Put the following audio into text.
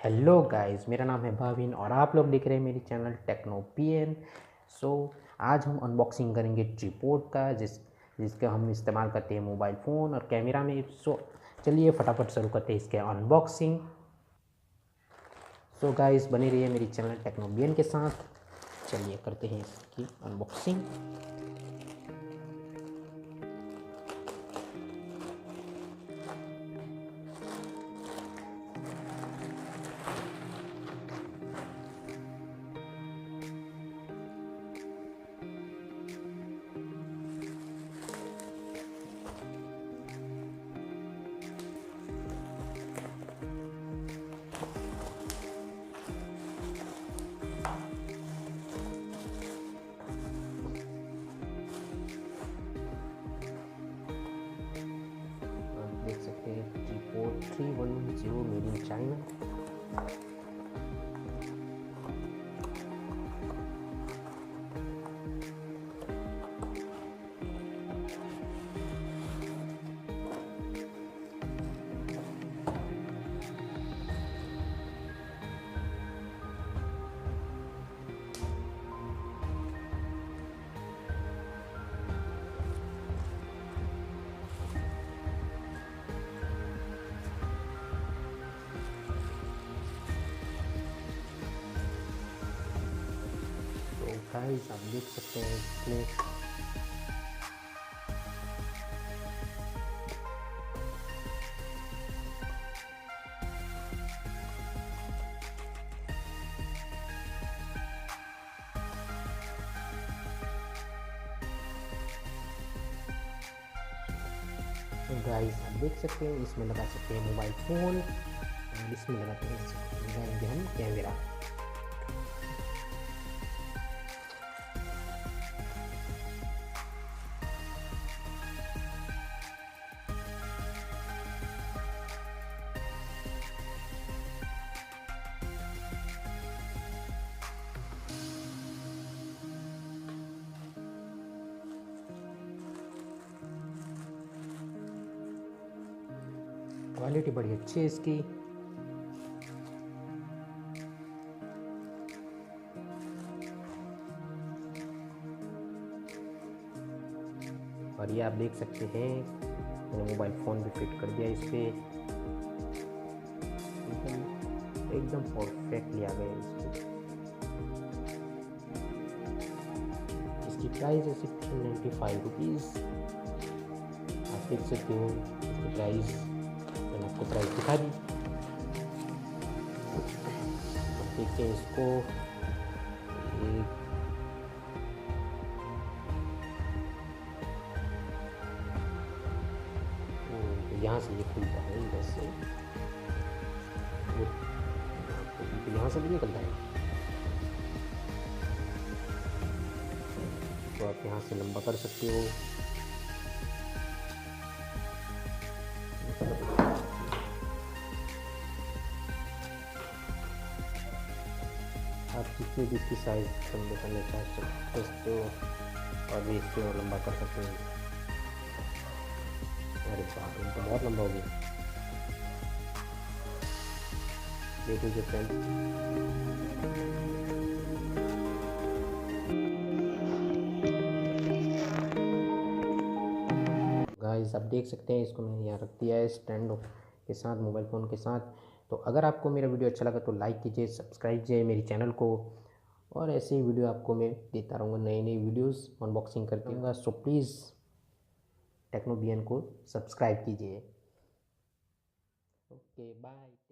Hello guys, मेरा नाम है भाविन और आप लोग देख रहे हैं मेरी चैनल टेक्नोपियन। सो आज हम अनबॉक्सिंग करेंगे ट्रिपॉड का जिसका हम इस्तेमाल करते हैं मोबाइल फ़ोन और कैमरा में। सो चलिए फटाफट शुरू करते हैं इसके अनबॉक्सिंग। सो गाइस बने रहिए मेरी चैनल टेक्नोपियन के साथ। चलिए करते हैं इसकी अनबॉक्सिंग। देख सकते हैं ट्रिपॉड 310 मेड इन चाइना। तो गाइस आप देख सकते हैं इसमें आप देख सकते हैं इसमें लगा सकते हैं मोबाइल फ़ोन और इसमें लगाएंगे हम कैमरा। क्वालिटी बड़ी अच्छी है इसकी। और ये आप देख सकते हैं मैंने मोबाइल फ़ोन भी फिट कर दिया इस पर। एकदम परफेक्टली आ गया इसकी प्राइस है 695 रुपीज़। आप देख सकते हो इसकी प्राइस, मैंने आपको प्राइस दिखा दी। अब देखते हैं इसको। यहाँ से ये खुलता है, इधर से यहाँ से भी निकलता है। तो आप यहाँ से लंबा कर सकते हो। आप जितनी भी इसकी साइज लंबे करना चाह सकते हो और भी इससे और लंबा कर सकते हैं। अरे बाप रे, तो बहुत लंबा हो गया। देख लीजिए फ्रेंड, गाइस आप देख सकते हैं इसको मैंने यहाँ रख दिया है स्टैंड के साथ, मोबाइल फ़ोन के साथ। तो अगर आपको मेरा वीडियो अच्छा लगा तो लाइक कीजिए, सब्सक्राइब कीजिए मेरी चैनल को, और ऐसे ही वीडियो आपको मैं देता रहूँगा, नई नई वीडियोस अनबॉक्सिंग करते रहूँगा। सो प्लीज़ टेक्नोबियन को सब्सक्राइब कीजिए। Okay bye.